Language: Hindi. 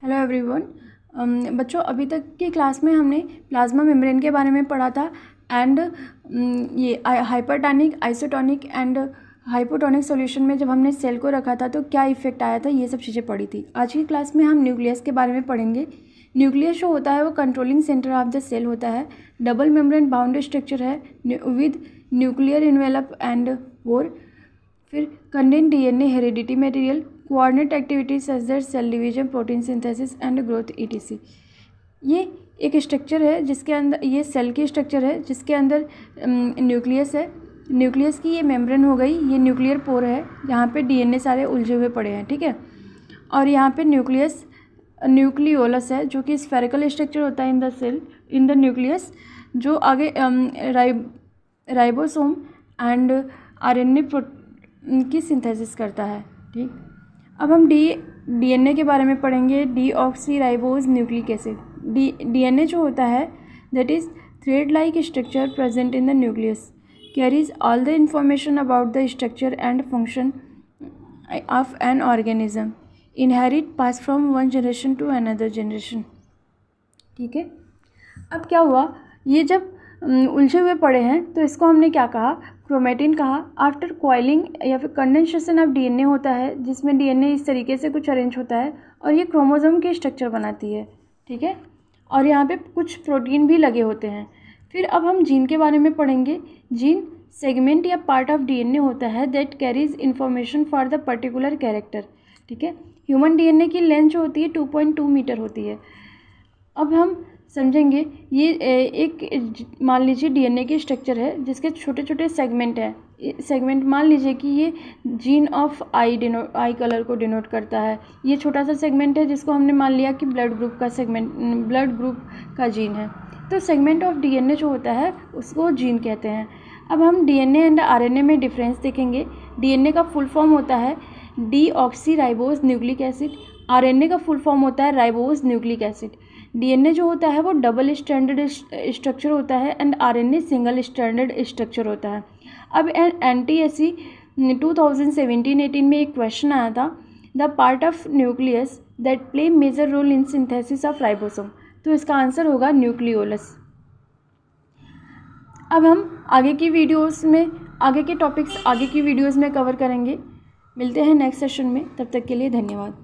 Hello everyone. बच्चों, अभी तक की क्लास में हमने प्लाज्मा मेम्ब्रेन के बारे में पढ़ा था एंड ये hypertonic, isotonic and hypotonic solution में जब हमने सेल को रखा था तो क्या इफेक्ट आया था, ये सब चीज़ें पढ़ी थी। आज की क्लास में हम न्यूक्लियस के बारे में पढ़ेंगे। न्यूक्लियस जो होता है वो controlling centre of the cell होता है, डबल मेम्ब्रेन बाउंड स्ट्रक्चर है with nuclear envelope and wore. फिर contain DNA, heredity material, coordinate activities such that cell division, protein synthesis and growth ETC. ये एक स्ट्रक्चर है जिसके अंदर, ये सेल की स्ट्रक्चर है जिसके अंदर न्यूक्लियस है। न्यूक्लियस की ये मेम्ब्रेन हो गई, ये न्यूक्लियर पोर है जहाँ पे डीएनए सारे उलझे हुए पड़े हैं, ठीक है। और यहाँ पे न्यूक्लियोलस है जो कि स्फेरिकल स्ट्रक्चर होता है in the cell, in the nucleus, जो आगे राइबोसोम एंड आरएनए की सिंथेसिस करता है, ठीक। अब हम डीएनए के बारे में पढ़ेंगे। Deoxyribose nucleic acid. डीएनए जो होता है that is thread like structure present in the nucleus, carries all the information about the structure and function of an organism, inherit pass from one generation to another generation, ठीक है। अब क्या हुआ, ये जब उलझे हुए पड़े हैं तो इसको हमने क्या कहा, क्रोमेटिन कहा। आफ्टर कॉइलिंग या फिर कंडेंसेशन ऑफ डीएनए होता है जिसमें डीएनए इस तरीके से कुछ अरेंज होता है और ये क्रोमोसोम की स्ट्रक्चर बनाती है, ठीक है। और यहाँ पे कुछ प्रोटीन भी लगे होते हैं। फिर अब हम जीन के बारे में पढ़ेंगे। जीन सेगमेंट या पार्ट ऑफ डीएनए होता है that carries information for the particular character, ठीक है। ह्यूमन डीएनए की लेंथ जो होती है 2.2 मीटर होती है। अब हम समझेंगे, ये एक मान लीजिए डीएनए की स्ट्रक्चर है जिसके छोटे छोटे सेगमेंट हैं। सेगमेंट मान लीजिए कि ये जीन ऑफ आई कलर को डिनोट करता है। ये छोटा सा सेगमेंट है जिसको हमने मान लिया कि ब्लड ग्रुप का जीन है। तो सेगमेंट ऑफ डीएनए जो होता है उसको जीन कहते हैं। अब हम डीएनए एंड आरएनए में डिफरेंस देखेंगे। डीएनए का फुल फॉर्म होता है डीऑक्सीराइबोज न्यूक्लिक एसिड, आरएनए का फुल फॉर्म होता है राइबोज न्यूक्लिक एसिड। डीएनए जो होता है वो डबल स्ट्रैंडेड स्ट्रक्चर होता है and RNA single stranded structure होता है। अब एनटीएससी 2017-18 में एक क्वेश्चन आया था, the part of nucleus that play major role in synthesis of ribosome, तो इसका आंसर होगा न्यूक्लियोलस। अब हम आगे की वीडियोस में कवर करेंगे। मिलते हैं नेक्स्ट सेशन में, तब तक के लिए धन्यवाद।